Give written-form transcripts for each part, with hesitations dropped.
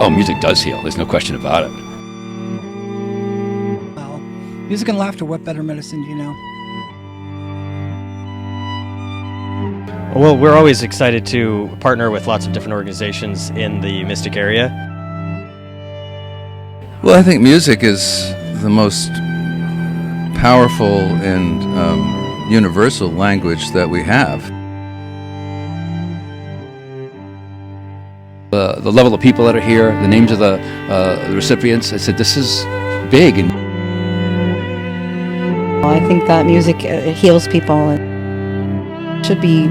Oh, music does heal. There's no question about it. Well, music and laughter, what better medicine do you know? Well, we're always excited to partner with lots of different organizations in the Mystic area. Well, I think music is the most powerful and universal language that we have. The level of people that are here, the names of the recipients, I said, this is big. And I think that music heals people and should be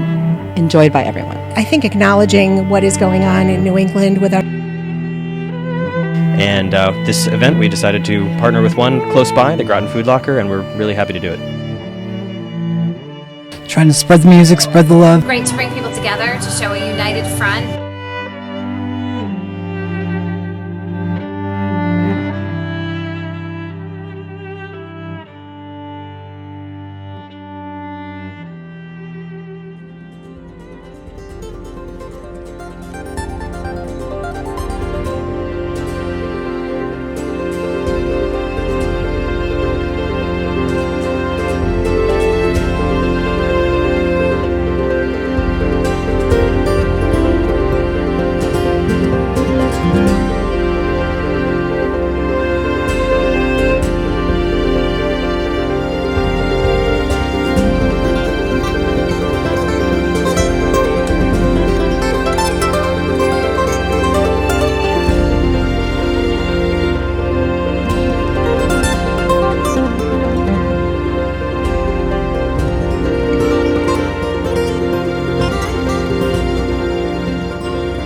enjoyed by everyone. I think acknowledging what is going on in New England with our... And this event, we decided to partner with one close by, the Groton Food Locker, and we're really happy to do it. Trying to spread the music, spread the love. Great to bring people together to show a united front.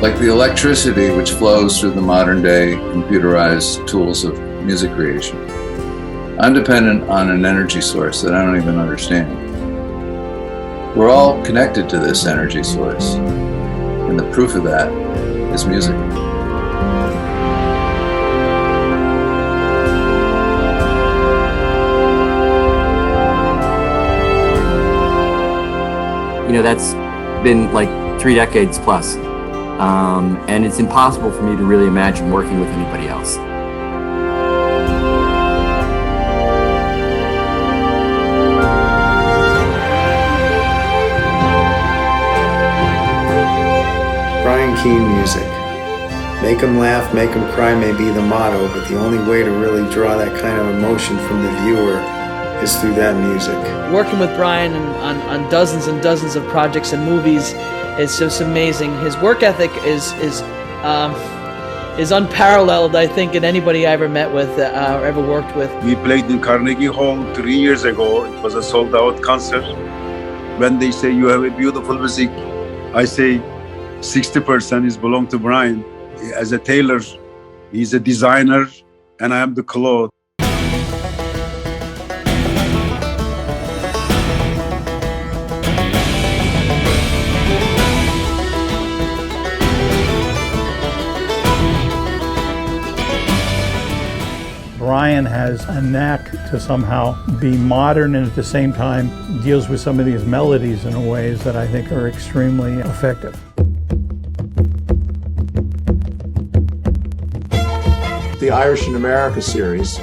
Like the electricity which flows through the modern day computerized tools of music creation. I'm dependent on an energy source that I don't even understand. We're all connected to this energy source, and the proof of that is music. You know, that's been like 3 decades plus. And it's impossible for me to really imagine working with anybody else. Brian Keane music. Make 'em laugh, make 'em cry may be the motto, but the only way to really draw that kind of emotion from the viewer is through that music. Working with Brian on dozens and dozens of projects and movies is just amazing. His work ethic is unparalleled, I think, in anybody I ever met with or ever worked with. We played in Carnegie Hall 3 years ago. It was a sold-out concert. When they say you have a beautiful music, I say 60% is belong to Brian. As a tailor, he's a designer, and I am the cloth. Brian has a knack to somehow be modern and at the same time deals with some of these melodies in ways that I think are extremely effective. The Irish in America series,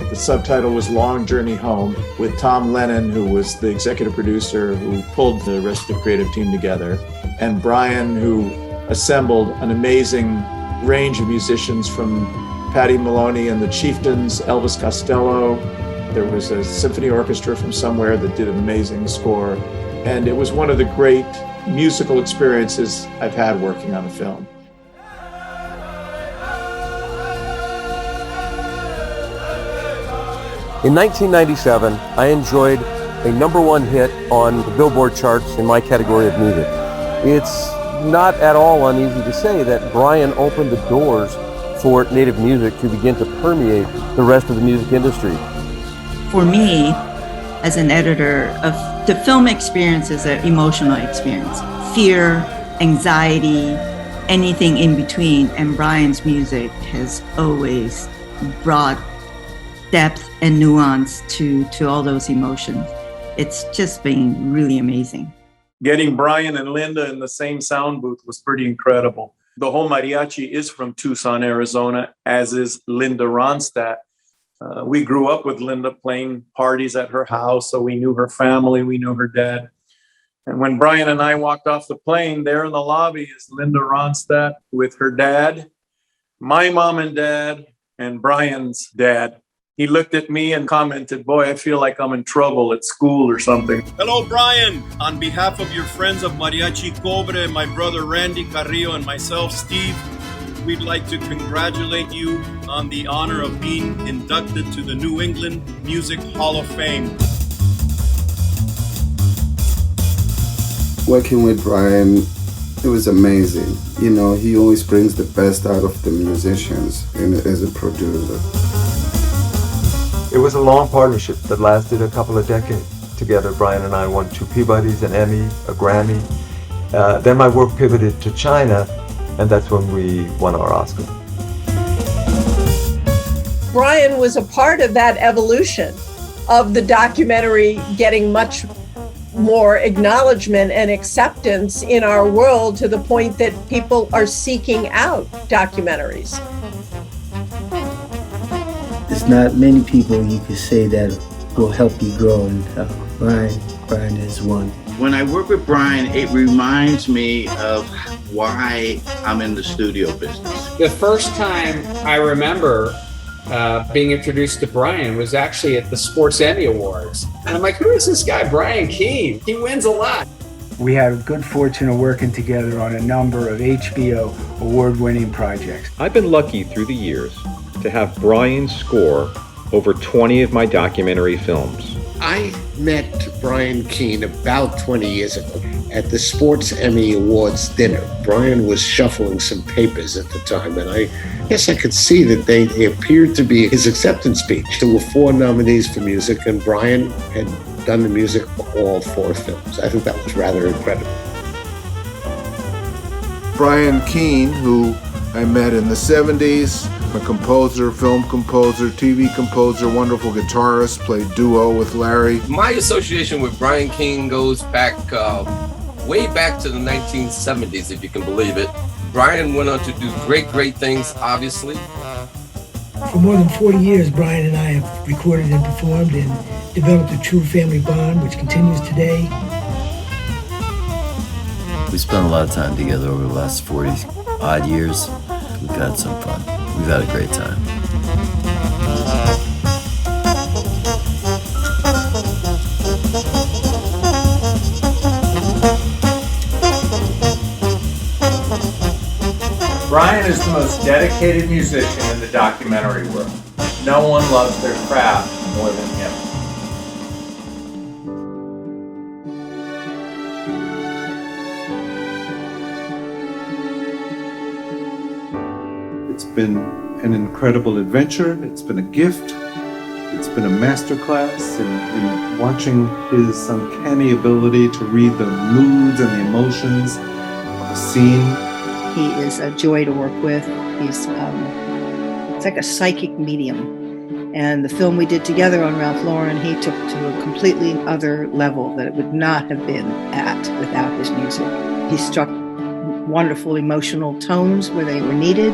the subtitle was Long Journey Home, with Tom Lennon, who was the executive producer who pulled the rest of the creative team together, and Brian, who assembled an amazing range of musicians from Paddy Maloney and the Chieftains, Elvis Costello. There was a symphony orchestra from somewhere that did an amazing score. And it was one of the great musical experiences I've had working on a film. In 1997, I enjoyed a #1 hit on the Billboard charts in my category of music. It's not at all uneasy to say that Brian opened the doors for Native music to begin to permeate the rest of the music industry. For me, as an editor, the film experience is an emotional experience. Fear, anxiety, anything in between, and Brian's music has always brought depth and nuance to all those emotions. It's just been really amazing. Getting Brian and Linda in the same sound booth was pretty incredible. The whole mariachi is from Tucson, Arizona, as is Linda Ronstadt. We grew up with Linda playing parties at her house, so we knew her family, we knew her dad. And when Brian and I walked off the plane, there in the lobby is Linda Ronstadt with her dad, my mom and dad, and Brian's dad. He looked at me and commented, "Boy, I feel like I'm in trouble at school or something." Hello, Brian. On behalf of your friends of Mariachi Cobre, my brother Randy Carrillo, and myself, Steve, we'd like to congratulate you on the honor of being inducted to the New England Music Hall of Fame. Working with Brian, it was amazing. You know, he always brings the best out of the musicians as a producer. It was a long partnership that lasted a couple of decades. Together, Brian and I won 2 Peabodys, an Emmy, a Grammy. Then my work pivoted to China, and that's when we won our Oscar. Brian was a part of that evolution of the documentary getting much more acknowledgement and acceptance in our world, to the point that people are seeking out documentaries. There's not many people you could say that will help you grow, and Brian is one. When I work with Brian, it reminds me of why I'm in the studio business. The first time I remember being introduced to Brian was actually at the Sports Emmy Awards. And I'm like, who is this guy, Brian Keane? He wins a lot. We had good fortune of working together on a number of HBO award-winning projects. I've been lucky through the years to have Brian score over 20 of my documentary films. I met Brian Keane about 20 years ago at the Sports Emmy Awards dinner. Brian was shuffling some papers at the time, and I guess I could see that they appeared to be his acceptance speech. There were 4 nominees for music, and Brian had done the music for all 4 films. I think that was rather incredible. Brian Keane, who I met in the 70s, a composer, film composer, TV composer, wonderful guitarist, played duo with Larry. My association with Brian Keane goes back way back to the 1970s, if you can believe it. Brian went on to do great things, obviously. For more than 40 years, Brian and I have recorded and performed and developed a true family bond, which continues today. We spent a lot of time together over the last 40 odd years. We've had some fun. We've had a great time. Brian is the most dedicated musician in the documentary world. No one loves their craft more than him. It's been an incredible adventure. It's been a gift. It's been a masterclass in watching his uncanny ability to read the moods and the emotions of a scene. He is a joy to work with. He's it's like a psychic medium. And the film we did together on Ralph Lauren, he took to a completely other level that it would not have been at without his music. He struck wonderful emotional tones where they were needed,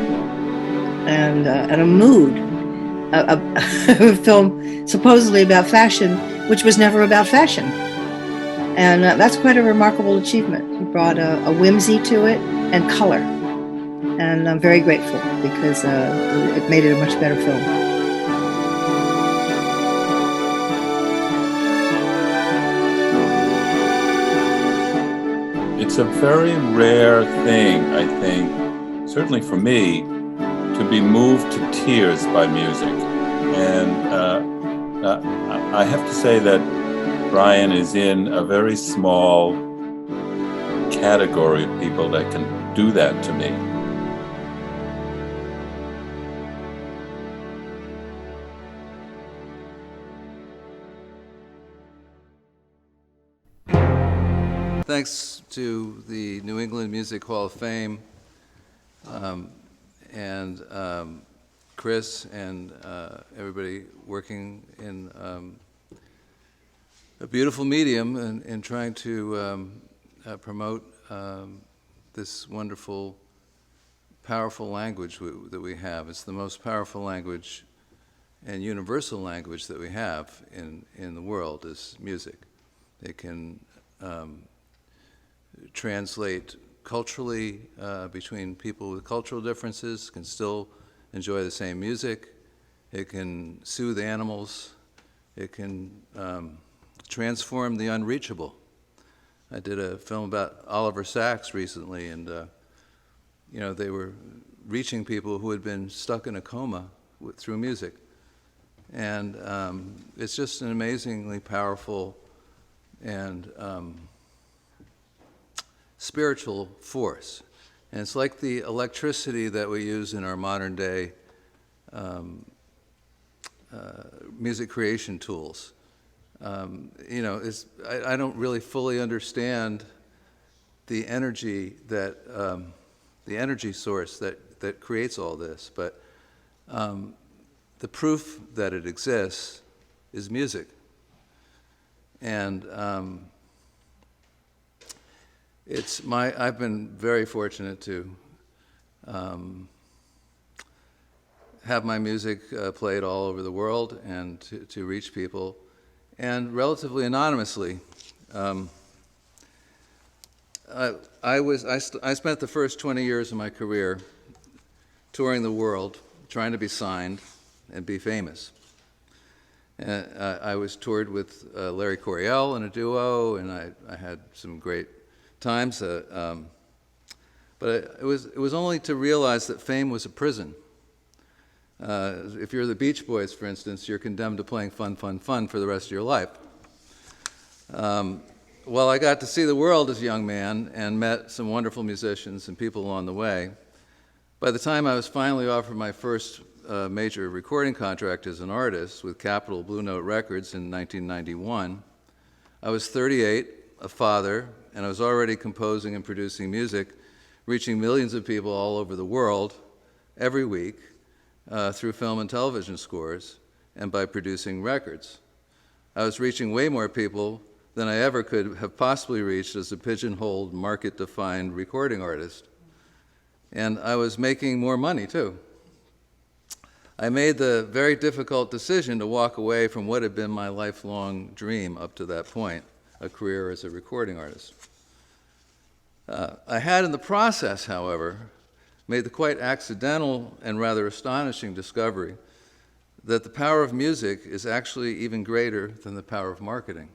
and a mood. A film supposedly about fashion, which was never about fashion. And that's quite a remarkable achievement. He brought a whimsy to it and color. And I'm very grateful because it made it a much better film. It's a very rare thing, I think, certainly for me, to be moved to tears by music. And I have to say that Brian is in a very small category of people that can do that to me. Thanks to the New England Music Hall of Fame and Chris and everybody working in a beautiful medium and trying to promote this wonderful powerful language that we have. It's the most powerful language and universal language that we have in the world is music. It can translate culturally between people with cultural differences, can still enjoy the same music. It can soothe animals. It can transform the unreachable. I did a film about Oliver Sacks recently, and they were reaching people who had been stuck in a coma through music. And it's just an amazingly powerful and spiritual force. And it's like the electricity that we use in our modern day music creation tools. I don't really fully understand the energy that the energy source that creates all this, but the proof that it exists is music. And I've been very fortunate to have my music played all over the world and to reach people, and relatively anonymously. I spent the first 20 years of my career touring the world, trying to be signed and be famous. And I was toured with Larry Coryell in a duo, and I had some great times. But it was only to realize that fame was a prison. If you're the Beach Boys, for instance, you're condemned to playing fun, fun, fun for the rest of your life. Well, I got to see the world as a young man and met some wonderful musicians and people along the way. By the time I was finally offered my first major recording contract as an artist with Capitol Blue Note Records in 1991, I was 38, a father, and I was already composing and producing music, reaching millions of people all over the world every week through film and television scores and by producing records. I was reaching way more people than I ever could have possibly reached as a pigeonholed, market-defined recording artist. And I was making more money, too. I made the very difficult decision to walk away from what had been my lifelong dream up to that point, a career as a recording artist. I had in the process, however, made the quite accidental and rather astonishing discovery that the power of music is actually even greater than the power of marketing.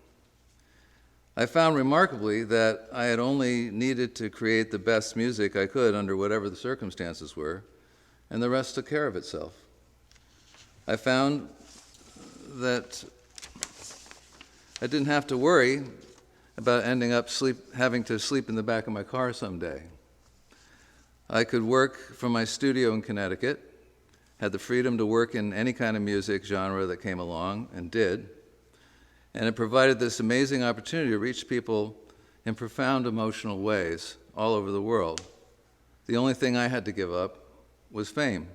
I found remarkably that I had only needed to create the best music I could under whatever the circumstances were, and the rest took care of itself. I found that I didn't have to worry about ending up having to sleep in the back of my car someday. I could work from my studio in Connecticut, had the freedom to work in any kind of music genre that came along, and did. And it provided this amazing opportunity to reach people in profound emotional ways all over the world. The only thing I had to give up was fame.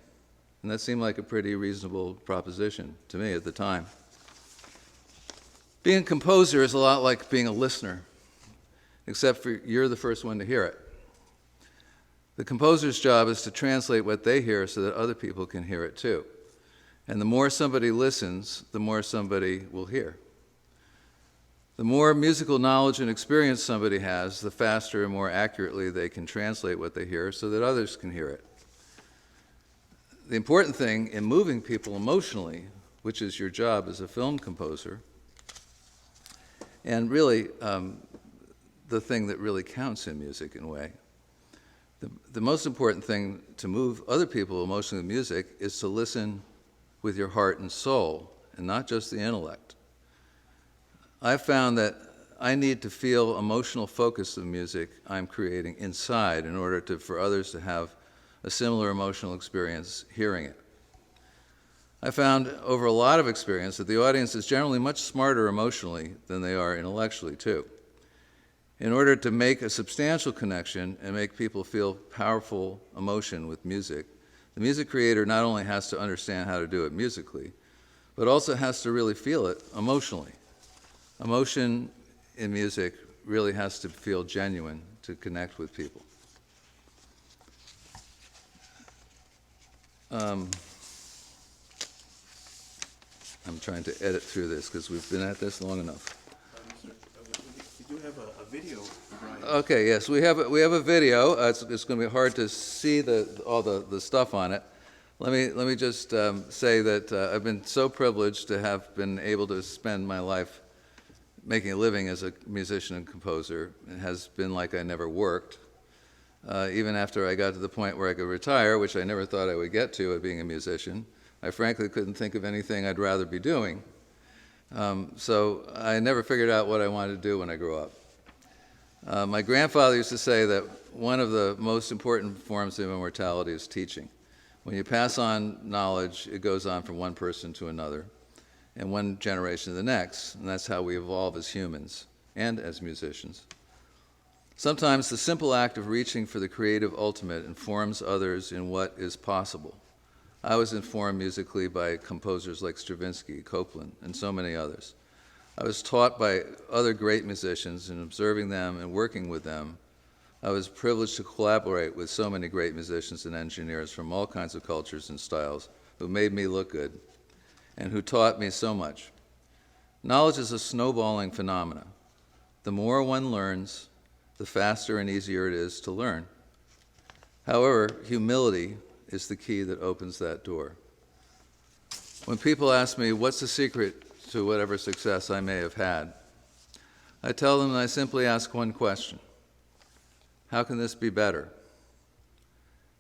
And that seemed like a pretty reasonable proposition to me at the time. Being a composer is a lot like being a listener, except for you're the first one to hear it. The composer's job is to translate what they hear so that other people can hear it too. And the more somebody listens, the more somebody will hear. The more musical knowledge and experience somebody has, the faster and more accurately they can translate what they hear so that others can hear it. The important thing in moving people emotionally, which is your job as a film composer, and really the thing that really counts in music in a way, the most important thing to move other people emotionally with music is to listen with your heart and soul, and not just the intellect. I've found that I need to feel emotional focus of music I'm creating inside in order for others to have a similar emotional experience hearing it. I found over a lot of experience that the audience is generally much smarter emotionally than they are intellectually too. In order to make a substantial connection and make people feel powerful emotion with music, the music creator not only has to understand how to do it musically, but also has to really feel it emotionally. Emotion in music really has to feel genuine to connect with people. I'm trying to edit through this because we've been at this long enough. We do have a video, Brian. Okay, yes, we have a video. It's going to be hard to see all the stuff on it. Let me just say that I've been so privileged to have been able to spend my life making a living as a musician and composer. It has been like I never worked. Even after I got to the point where I could retire, which I never thought I would get to at being a musician, I frankly couldn't think of anything I'd rather be doing. So I never figured out what I wanted to do when I grew up. My grandfather used to say that one of the most important forms of immortality is teaching. When you pass on knowledge, it goes on from one person to another, and one generation to the next, and that's how we evolve as humans and as musicians. Sometimes the simple act of reaching for the creative ultimate informs others in what is possible. I was informed musically by composers like Stravinsky, Copland, and so many others. I was taught by other great musicians, and observing them and working with them, I was privileged to collaborate with so many great musicians and engineers from all kinds of cultures and styles who made me look good and who taught me so much. Knowledge is a snowballing phenomenon. The more one learns, the faster and easier it is to learn. However, humility is the key that opens that door. When people ask me, what's the secret to whatever success I may have had, I tell them that I simply ask one question: how can this be better?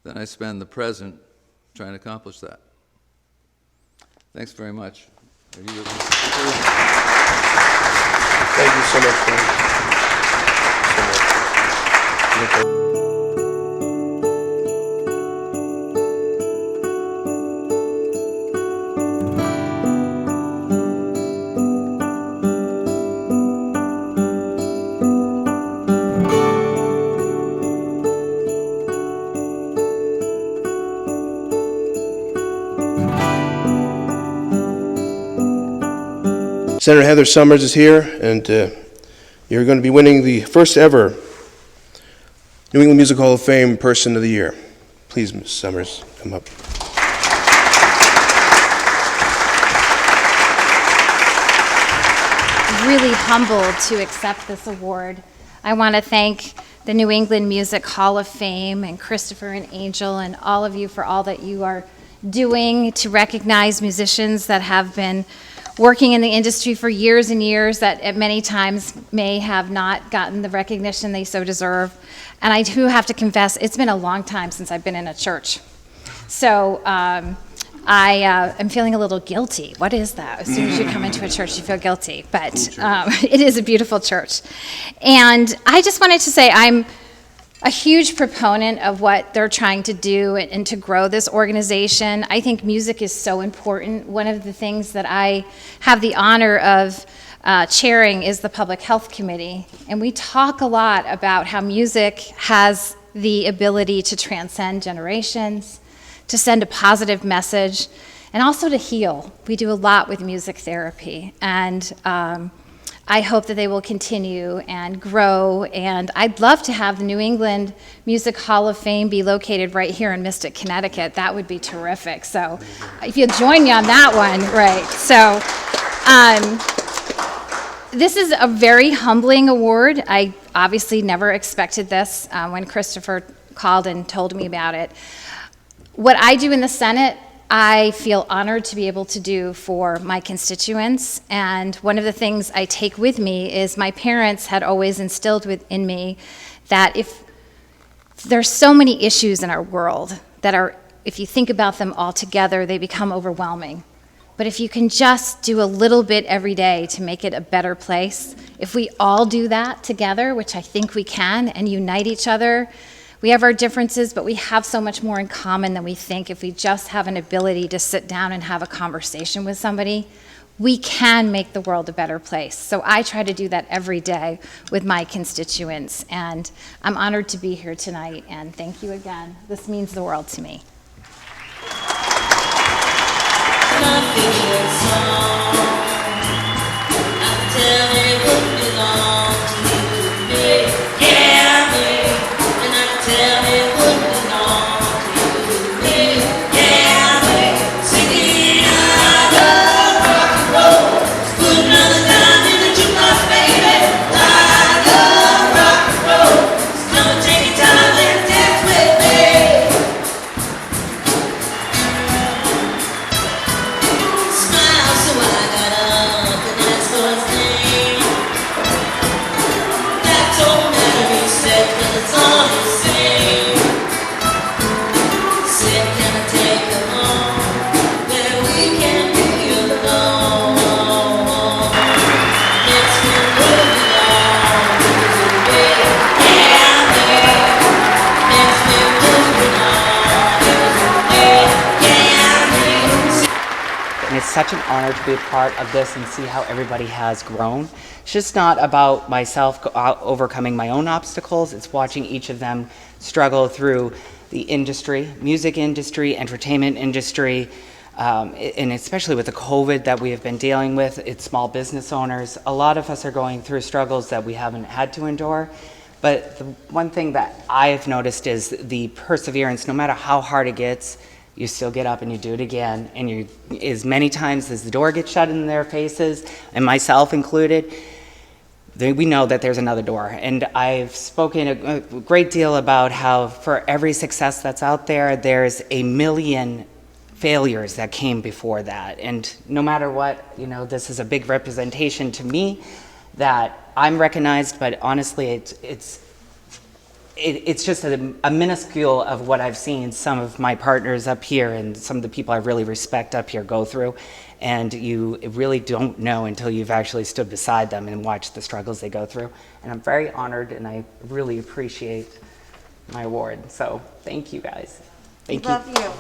Then I spend the present trying to accomplish that. Thanks very much. Thank you so much, Brian. Senator Heather Summers is here, and you're going to be winning the first ever New England Music Hall of Fame Person of the Year. Please, Ms. Summers, come up. Really humbled to accept this award. I want to thank the New England Music Hall of Fame and Christopher and Angel and all of you for all that you are doing to recognize musicians that have been working in the industry for years and years that at many times may have not gotten the recognition they so deserve. And I do have to confess, it's been a long time since I've been in a church. So I am feeling a little guilty. What is that? As soon as you come into a church, you feel guilty. But it is a beautiful church. And I just wanted to say I'm a huge proponent of what they're trying to do and to grow this organization. I think music is so important. One of the things that I have the honor of chairing is the Public Health Committee. And we talk a lot about how music has the ability to transcend generations, to send a positive message, and also to heal. We do a lot with music therapy. And I hope that they will continue and grow, and I'd love to have the New England Music Hall of Fame be located right here in Mystic, Connecticut. That would be terrific. So if you'll join me on that one, right. So this is a very humbling award. I obviously never expected this when Christopher called and told me about it. What I do in the Senate, I feel honored to be able to do for my constituents, and one of the things I take with me is my parents had always instilled in me that if there's so many issues in our world that are, if you think about them all together, they become overwhelming. But if you can just do a little bit every day to make it a better place, if we all do that together, which I think we can, and unite each other. We have our differences, but we have so much more in common than we think. If we just have an ability to sit down and have a conversation with somebody, we can make the world a better place. So I try to do that every day with my constituents, and I'm honored to be here tonight, and thank you again. This means the world to me. Tell me what belongs to you. Yeah. And it's such an honor to be a part of this and see how everybody has grown. It's just not about myself overcoming my own obstacles. It's watching each of them struggle through the industry, music industry, entertainment industry, and especially with the COVID that we have been dealing with, it's small business owners. A lot of us are going through struggles that we haven't had to endure. But the one thing that I've noticed is the perseverance. No matter how hard it gets, you still get up and you do it again. And you, as many times as the door gets shut in their faces, and myself included, we know that there's another door. And I've spoken a great deal about how for every success that's out there, there's a million failures that came before that. And no matter what, you know, this is a big representation to me that I'm recognized, but honestly, it's just a minuscule of what I've seen some of my partners up here and some of the people I really respect up here go through. And you really don't know until you've actually stood beside them and watched the struggles they go through. And I'm very honored, and I really appreciate my award. So thank you guys. Thank you. Love you.